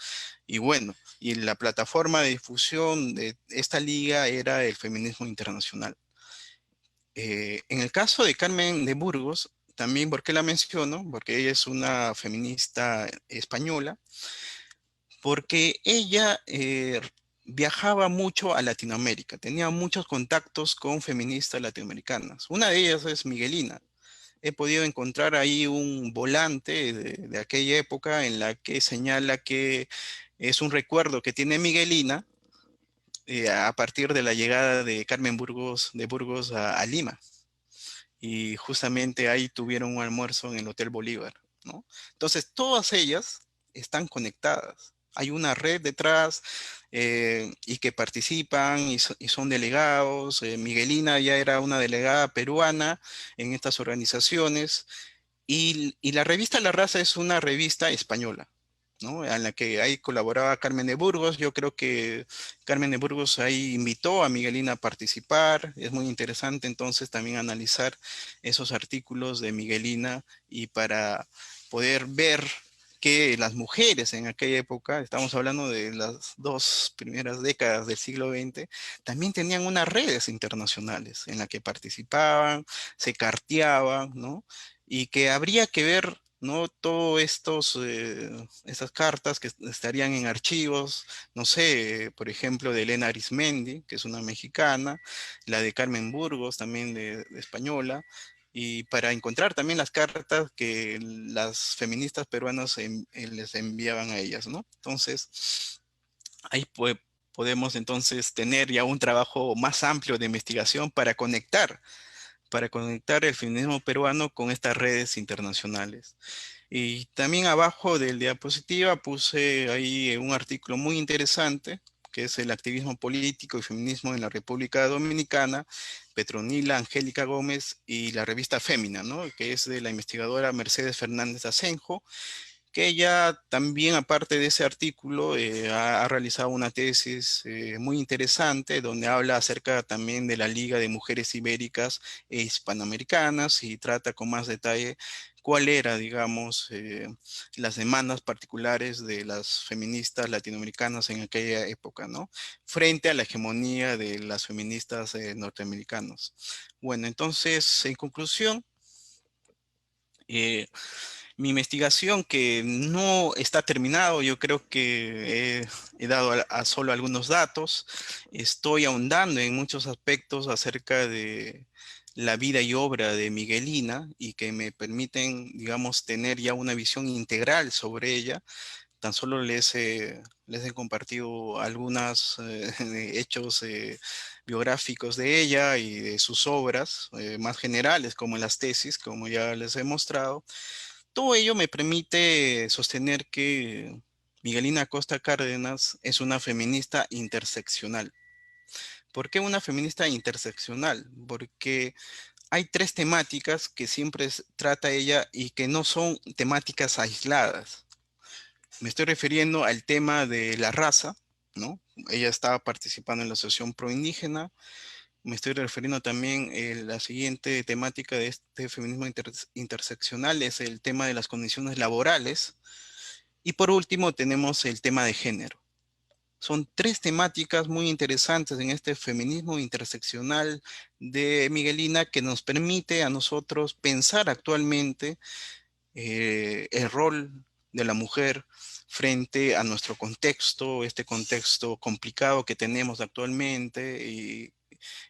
Y bueno, y la plataforma de difusión de esta liga era el feminismo internacional. En el caso de Carmen de Burgos, también, ¿por qué la menciono? Porque ella es una feminista española, porque ella viajaba mucho a Latinoamérica, tenía muchos contactos con feministas latinoamericanas. Una de ellas es Miguelina. He podido encontrar ahí un volante de aquella época en la que señala que es un recuerdo que tiene Miguelina a partir de la llegada de Carmen Burgos, de Burgos a Lima. Y justamente ahí tuvieron un almuerzo en el Hotel Bolívar, ¿no? Entonces, todas ellas están conectadas. Hay una red detrás y que participan y son delegados. Miguelina ya era una delegada peruana en estas organizaciones y la revista La Raza es una revista española, ¿no? En la que ahí colaboraba Carmen de Burgos. Yo creo que Carmen de Burgos ahí invitó a Miguelina a participar. Es muy interesante entonces también analizar esos artículos de Miguelina y para poder ver que las mujeres en aquella época, estamos hablando de las dos primeras décadas del siglo XX, también tenían unas redes internacionales en las que participaban, se carteaban, ¿no? Y que habría que ver, ¿no? Todos estas cartas que estarían en archivos, no sé, por ejemplo, de Elena Arismendi, que es una mexicana, la de Carmen Burgos, también de española, y para encontrar también las cartas que las feministas peruanas les enviaban a ellas, ¿no? Entonces, ahí podemos entonces tener ya un trabajo más amplio de investigación para conectar el feminismo peruano con estas redes internacionales. Y también abajo del diapositiva puse ahí un artículo muy interesante, que es el activismo político y feminismo en la República Dominicana, Petronila Angélica Gómez y la revista Fémina, ¿no? Que es de la investigadora Mercedes Fernández Asenjo, que ella también, aparte de ese artículo, ha realizado una tesis muy interesante donde habla acerca también de la Liga de Mujeres Ibéricas e Hispanoamericanas y trata con más detalle cuál era, digamos, las demandas particulares de las feministas latinoamericanas en aquella época, ¿no? Frente a la hegemonía de las feministas norteamericanas. Bueno, entonces, en conclusión, eh, mi investigación que no está terminado, yo creo que he dado solo algunos datos. Estoy ahondando en muchos aspectos acerca de la vida y obra de Miguelina y que me permiten, digamos, tener ya una visión integral sobre ella. Tan solo les he compartido algunos hechos biográficos de ella y de sus obras más generales, como las tesis, como ya les he mostrado. Todo ello me permite sostener que Miguelina Acosta Cárdenas es una feminista interseccional. ¿Por qué una feminista interseccional? Porque hay tres temáticas que siempre trata ella y que no son temáticas aisladas. Me estoy refiriendo al tema de la raza, ¿no? Ella estaba participando en la Asociación Proindígena. Me estoy refiriendo también a la siguiente temática de este feminismo interseccional, es el tema de las condiciones laborales. Y por último tenemos el tema de género. Son tres temáticas muy interesantes en este feminismo interseccional de Miguelina que nos permite a nosotros pensar actualmente el rol de la mujer frente a nuestro contexto, este contexto complicado que tenemos actualmente y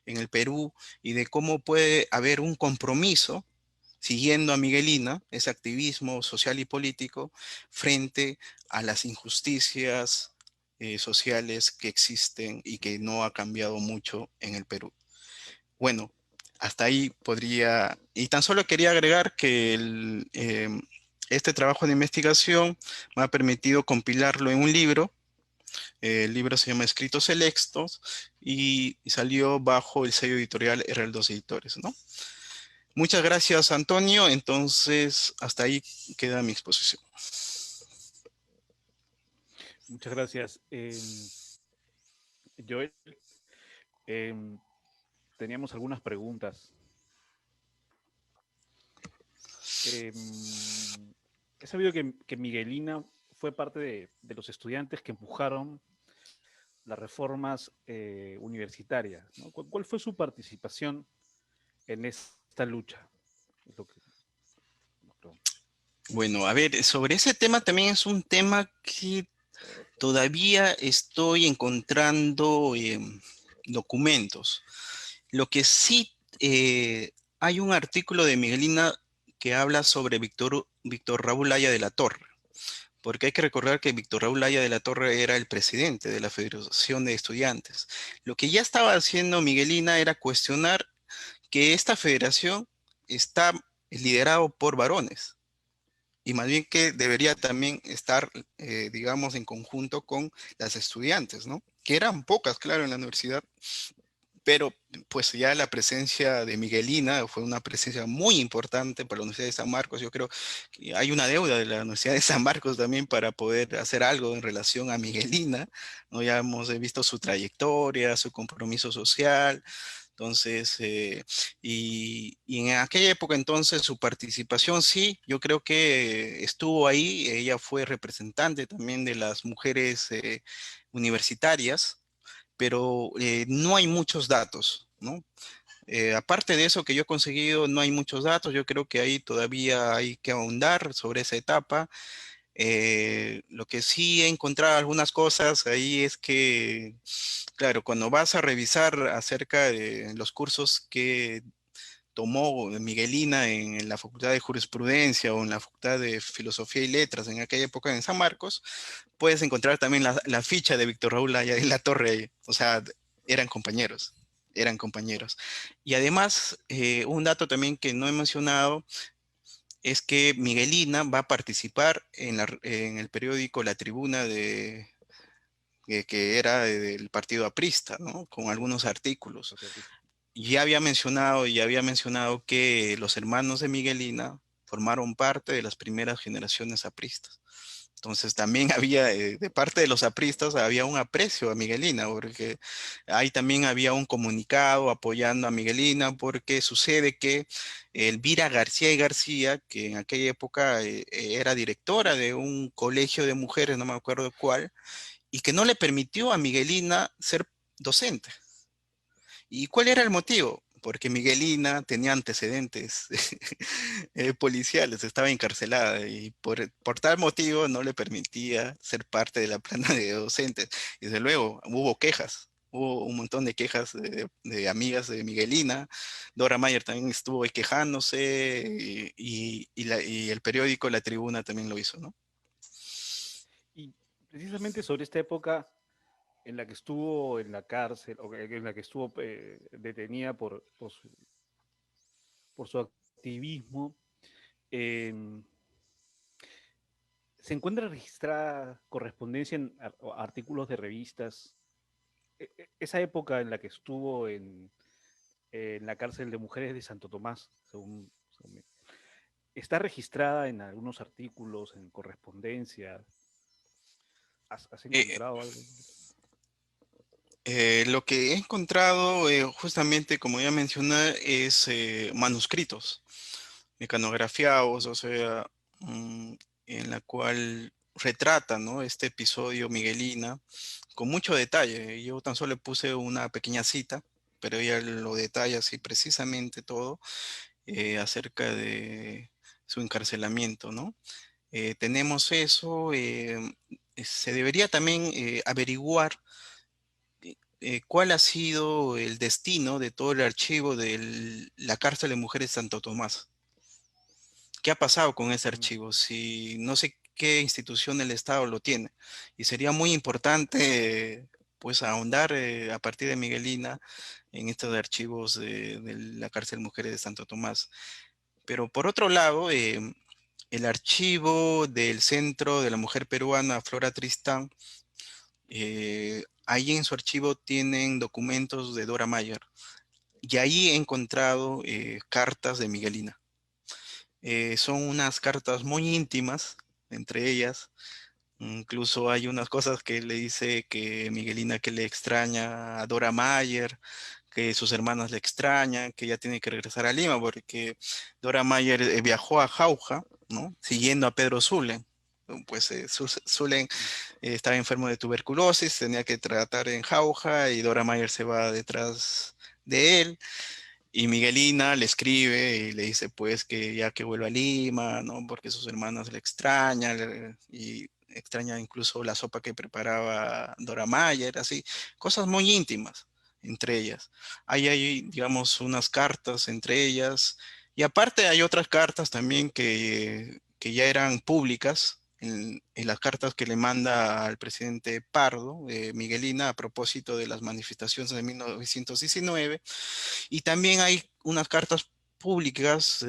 en el Perú, y de cómo puede haber un compromiso siguiendo a Miguelina, ese activismo social y político, frente a las injusticias sociales que existen y que no ha cambiado mucho en el Perú. Bueno, hasta ahí podría, y tan solo quería agregar que este trabajo de investigación me ha permitido compilarlo en un libro. El libro se llama Escritos Selectos y salió bajo el sello editorial Heraldos Editores, ¿no? Muchas gracias, Antonio. Entonces, hasta ahí queda mi exposición. Muchas gracias. Joel, em, teníamos algunas preguntas. He sabido que Miguelina fue parte de los estudiantes que empujaron las reformas universitarias, ¿no? ¿Cuál fue su participación en esta lucha? Es lo que nos pregunto. Bueno, a ver, sobre ese tema también es un tema que todavía estoy encontrando documentos. Lo que sí, hay un artículo de Miguelina que habla sobre Víctor Raúl Haya de la Torre, porque hay que recordar que Víctor Raúl Haya de la Torre era el presidente de la Federación de Estudiantes. Lo que ya estaba haciendo Miguelina era cuestionar que esta federación está liderado por varones y más bien que debería también estar, digamos, en conjunto con las estudiantes, ¿no? Que eran pocas, claro, en la universidad, pero pues ya la presencia de Miguelina fue una presencia muy importante para la Universidad de San Marcos. Yo creo que hay una deuda de la Universidad de San Marcos también para poder hacer algo en relación a Miguelina, ¿no? Ya hemos visto su trayectoria, su compromiso social. Entonces, y en aquella época entonces su participación sí, yo creo que estuvo ahí, ella fue representante también de las mujeres universitarias, pero no hay muchos datos, ¿no? Aparte de eso que yo he conseguido, no hay muchos datos, yo creo que ahí todavía hay que ahondar sobre esa etapa. Lo que sí he encontrado algunas cosas ahí es que, claro, cuando vas a revisar acerca de los cursos que tomó Miguelina en la Facultad de Jurisprudencia o en la Facultad de Filosofía y Letras en aquella época en San Marcos, puedes encontrar también la ficha de Víctor Raúl allá en la torre. O sea, eran compañeros, eran compañeros. Y además, un dato también que no he mencionado es que Miguelina va a participar en el periódico La Tribuna que era del partido aprista, ¿no? Con algunos artículos. Partido Aprista. Ya había mencionado que los hermanos de Miguelina formaron parte de las primeras generaciones apristas. Entonces también había, de parte de los apristas, había un aprecio a Miguelina, porque ahí también había un comunicado apoyando a Miguelina, porque sucede que Elvira García y García, que en aquella época era directora de un colegio de mujeres, no me acuerdo cuál, y que no le permitió a Miguelina ser docente. ¿Y cuál era el motivo? Porque Miguelina tenía antecedentes policiales, estaba encarcelada y por tal motivo no le permitía ser parte de la plana de docentes. Y desde luego hubo quejas, hubo un montón de quejas de amigas de Miguelina. Dora Mayer también estuvo ahí quejándose y el periódico La Tribuna también lo hizo, ¿no? Y precisamente sobre esta época en la que estuvo en la cárcel, o en la que estuvo detenida por su activismo, eh, se encuentra registrada correspondencia en artículos de revistas. Esa época en la que estuvo en la cárcel de mujeres de Santo Tomás, está registrada en algunos artículos, en correspondencia. ¿Has Eh, encontrado algo? lo que he encontrado, justamente como ya mencioné, es manuscritos mecanografiados, o sea, mm, en la cual retrata, ¿no? Este episodio Miguelina con mucho detalle. Yo tan solo le puse una pequeña cita, pero ella lo detalla así precisamente todo acerca de su encarcelamiento, ¿no? Tenemos eso. Se debería también averiguar cuál ha sido el destino de todo el archivo de la cárcel de mujeres Santo Tomás. ¿Qué ha pasado con ese Mm. archivo? Si no sé qué institución del Estado lo tiene. Y sería muy importante, pues, ahondar a partir de Miguelina en estos archivos de la cárcel Mujeres de Santo Tomás. Pero por otro lado, el archivo del Centro de la Mujer Peruana, Flora Tristán, ahí en su archivo tienen documentos de Dora Mayer. Y ahí he encontrado cartas de Miguelina. Son unas cartas muy íntimas, entre ellas. Incluso hay unas cosas que le dice que Miguelina que le extraña a Dora Mayer, que sus hermanas le extrañan, que ya tiene que regresar a Lima porque Dora Mayer viajó a Jauja, ¿no? Siguiendo a Pedro Zulen. Pues Zulen estaba enfermo de tuberculosis, tenía que tratar en Jauja y Dora Mayer se va detrás de él. Y Miguelina le escribe y le dice pues que ya que vuelva a Lima, ¿no? Porque sus hermanas le extrañan y extraña incluso la sopa que preparaba Dora Mayer, así, cosas muy íntimas entre ellas. Ahí hay, digamos, unas cartas entre ellas y aparte hay otras cartas también que ya eran públicas. En las cartas que le manda al presidente Pardo, Miguelina, a propósito de las manifestaciones de 1919, y también hay unas cartas públicas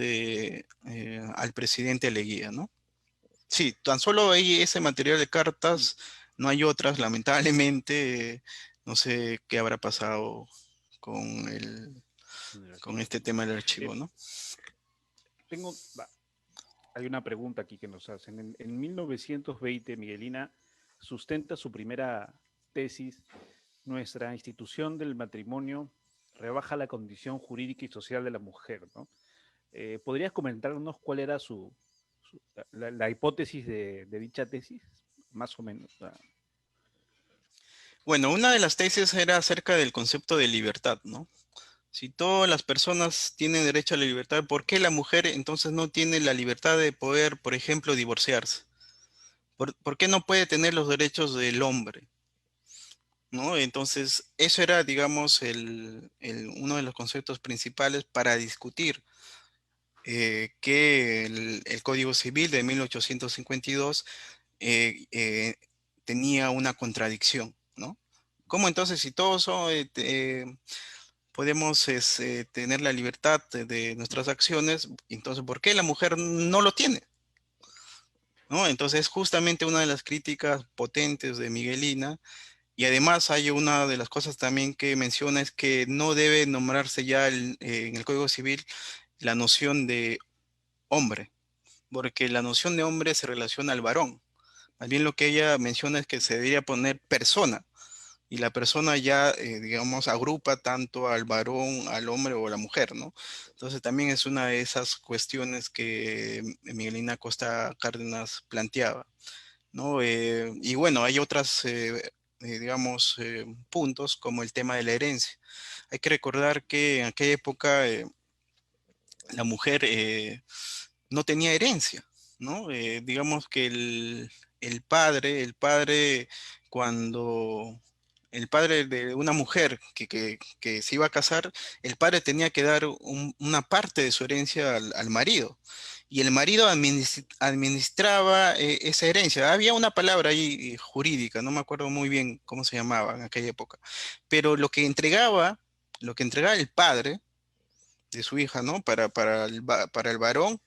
al presidente Leguía, ¿no? Sí, tan solo hay ese material de Mm. cartas, no hay otras, lamentablemente. No sé qué habrá pasado con En el con archivo, este ¿no? tema del archivo, Eh, ¿no? hay una pregunta aquí que nos hacen. En 1920, Miguelina sustenta su primera tesis. Nuestra institución del matrimonio rebaja la condición jurídica y social de la mujer, ¿no? ¿Podrías comentarnos cuál era la hipótesis de dicha tesis? Más o menos. Bueno, una de las tesis era acerca del concepto de libertad, ¿no? Si todas las personas tienen derecho a la libertad, ¿por qué la mujer entonces no tiene la libertad de poder, por ejemplo, divorciarse? ¿Por qué no puede tener los derechos del hombre? ¿no? Entonces, eso era, digamos, uno de los conceptos principales para discutir que el Código Civil de 1852 tenía una contradicción, ¿no? ¿Cómo entonces si todos podemos tener la libertad de nuestras acciones, entonces ¿por qué la mujer no lo tiene? ¿No? Entonces es justamente una de las críticas potentes de Miguelina. Y además hay una de las cosas también que menciona es que no debe nombrarse ya en el Código Civil la noción de hombre, porque la noción de hombre se relaciona al varón. Más bien lo que ella menciona es que se debería poner persona, y la persona ya, digamos, agrupa tanto al varón, al hombre o a la mujer, ¿no? Entonces también es una de esas cuestiones que Miguelina Costa Cárdenas planteaba, ¿no? Y bueno, hay otras, digamos, puntos como el tema de la herencia. Hay que recordar que en aquella época la mujer no tenía herencia, ¿no? Digamos que el padre, cuando el padre de una mujer que se iba a casar, el padre tenía que dar una parte de su herencia al marido. Y el marido administraba esa herencia. Había una palabra ahí jurídica, no me acuerdo muy bien cómo se llamaba en aquella época. Pero lo que entregaba el padre de su hija, ¿no? Para el varón,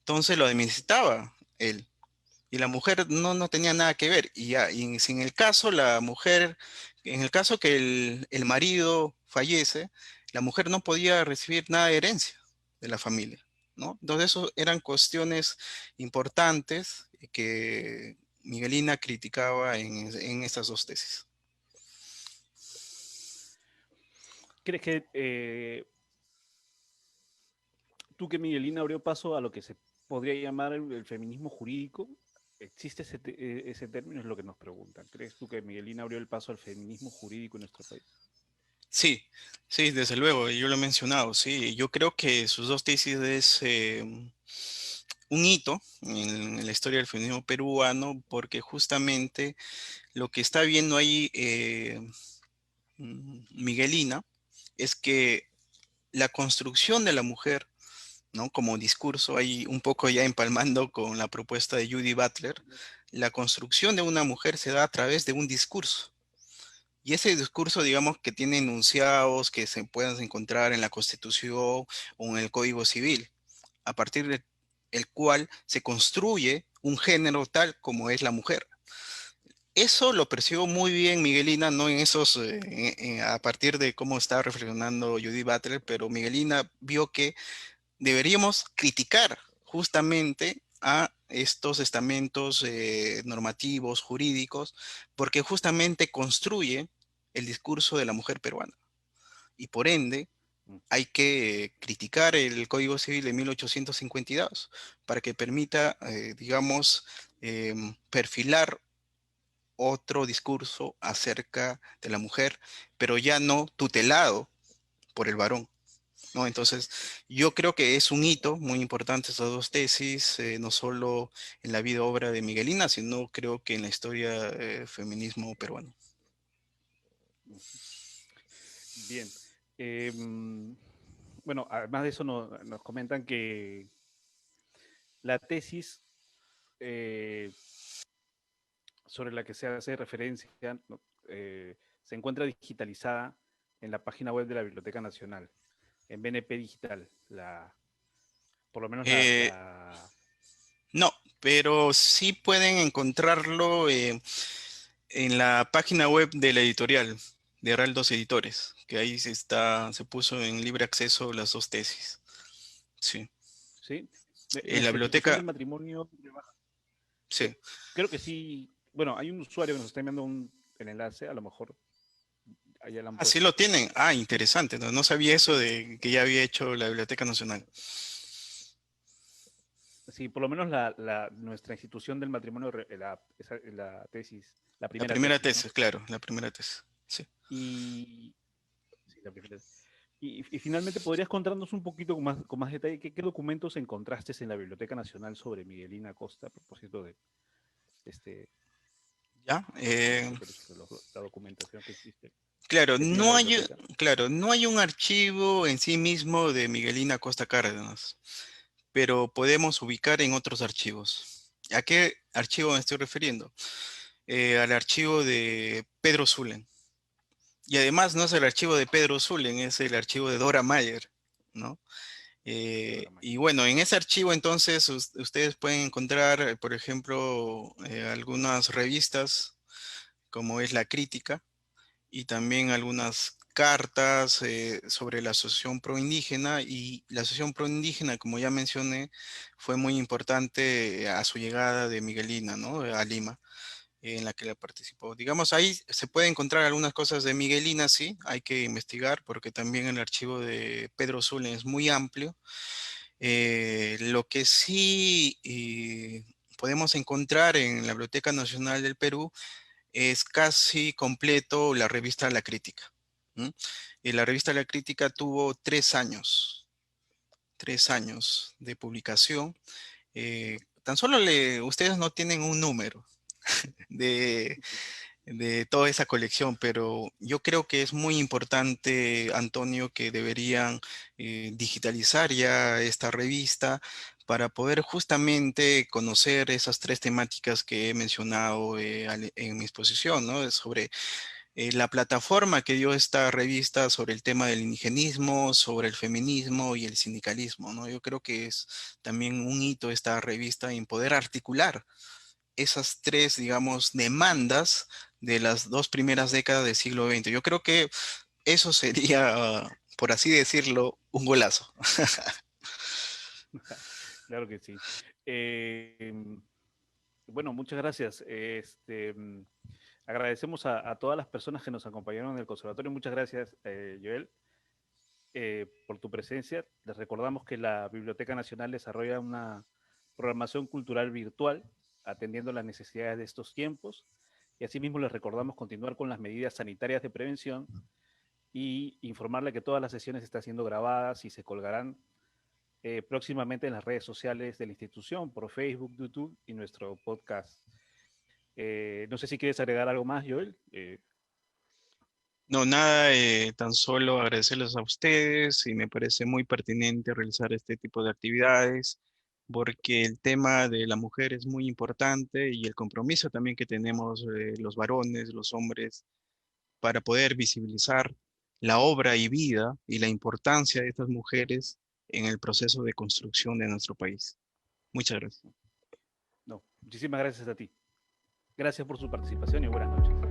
entonces lo administraba él. Y la mujer no tenía nada que ver. Y ya, y si en el caso la mujer, en el caso que el marido fallece, la mujer no podía recibir nada de herencia de la familia, ¿no? Entonces, eso eran cuestiones importantes que Miguelina criticaba en estas dos tesis. ¿Crees que tú que Miguelina abrió paso a lo que se podría llamar el feminismo jurídico? ¿Existe ese término? Es lo que nos preguntan. ¿Crees tú que Miguelina abrió el paso al feminismo jurídico en nuestro país? Sí, sí, desde luego, yo lo he mencionado, sí. Yo creo que sus dos tesis es un hito en la historia del feminismo peruano, porque justamente lo que está viendo ahí Miguelina es que la construcción de la mujer, ¿no? Como discurso, ahí un poco ya empalmando con la propuesta de Judy Butler, la construcción de una mujer se da a través de un discurso. Y ese discurso, digamos, que tiene enunciados que se puedan encontrar en la Constitución o en el Código Civil, a partir del cual se construye un género tal como es la mujer. Eso lo percibo muy bien Miguelina, no en esos, a partir de cómo está reflexionando Judy Butler, pero Miguelina vio que deberíamos criticar justamente a estos estamentos normativos, jurídicos, porque justamente construye el discurso de la mujer peruana. Y por ende, Mm. hay que criticar el Código Civil de 1852 para que permita, digamos, perfilar otro discurso acerca de la mujer, pero ya no tutelado por el varón, ¿no? Entonces, yo creo que es un hito muy importante estas dos tesis, no solo en la vida obra de Miguelina, sino creo que en la historia feminismo peruano. Bien. Bueno, además de eso nos comentan que la tesis eh, sobre la que se hace referencia, ¿no? Se encuentra digitalizada en la página web de la Biblioteca Nacional, en BNP Digital, por lo menos Eh, no, pero sí pueden encontrarlo en la página web de la editorial de Heraldos Editores, que ahí se puso en libre acceso las dos tesis. Sí. ¿sí? En la Nuestra institución biblioteca, del matrimonio, sí. creo que sí, bueno, hay un usuario que nos está enviando el enlace, a lo mejor allá lo han Así puesto. lo tienen. Ah, interesante. No sabía eso de que ya había hecho la Biblioteca Nacional. Sí, por lo menos nuestra institución del matrimonio, la tesis, la La primera primera tesis, ¿no? tesis, claro, la primera tesis. Sí. Y, sí, la primera. Y finalmente, ¿podrías contarnos un poquito con más detalle qué documentos encontraste en la Biblioteca Nacional sobre Miguelina Acosta a propósito de este, ¿Ya? de nuestro Perú, sobre la documentación? información que existe, Claro, que tiene la no hay, biblioteca. claro, no hay un archivo en sí mismo de Miguelina Costa Cárdenas, pero podemos ubicar en otros archivos. ¿A qué archivo me estoy refiriendo? Al archivo de Pedro Zulen. Y además no es el archivo de Pedro Zulen, es el archivo de Dora Mayer, ¿no? De Dora Mayer. Y bueno, en ese archivo entonces ustedes pueden encontrar, por ejemplo, algunas revistas como es La Crítica y también algunas cartas sobre la Asociación Proindígena, y la Asociación Proindígena, como ya mencioné, fue muy importante a su llegada de Miguelina, ¿no? A Lima, en la que la participó. Digamos, ahí se puede encontrar algunas cosas de Miguelina, sí, hay que investigar porque también el archivo de Pedro Zulen es muy amplio. Lo que sí podemos encontrar en la Biblioteca Nacional del Perú es casi completo la revista La Crítica. ¿M? Y la revista La Crítica tuvo 3 años de publicación. Tan solo ustedes no tienen un número de, de toda esa colección, pero yo creo que es muy importante, Antonio, que deberían digitalizar ya esta revista para poder justamente conocer esas 3 temáticas que he mencionado en mi exposición, ¿no? Sobre la plataforma que dio esta revista sobre el tema del indigenismo, sobre el feminismo y el sindicalismo, ¿no? Yo creo que es también un hito esta revista en poder articular esas 3, digamos, demandas de las 2 primeras décadas del siglo XX. Yo creo que eso sería, por así decirlo, un golazo. Claro que sí. Eh, bueno, muchas gracias. Agradecemos a todas las personas que nos acompañaron en el conservatorio. Muchas gracias, Joel, por tu presencia. Les recordamos que la Biblioteca Nacional desarrolla una programación cultural virtual atendiendo las necesidades de estos tiempos, y asimismo les recordamos continuar con las medidas sanitarias de prevención y informarle que todas las sesiones están siendo grabadas y se colgarán próximamente en las redes sociales de la institución, por Facebook, YouTube y nuestro podcast. No sé si quieres agregar algo más, Joel. No, nada, tan solo agradecerles a ustedes, y me parece muy pertinente realizar este tipo de actividades porque el tema de la mujer es muy importante, y el compromiso también que tenemos los varones, los hombres, para poder visibilizar la obra y vida y la importancia de estas mujeres en el proceso de construcción de nuestro país. Muchas gracias. No, muchísimas gracias a ti. Gracias por su participación y buenas noches.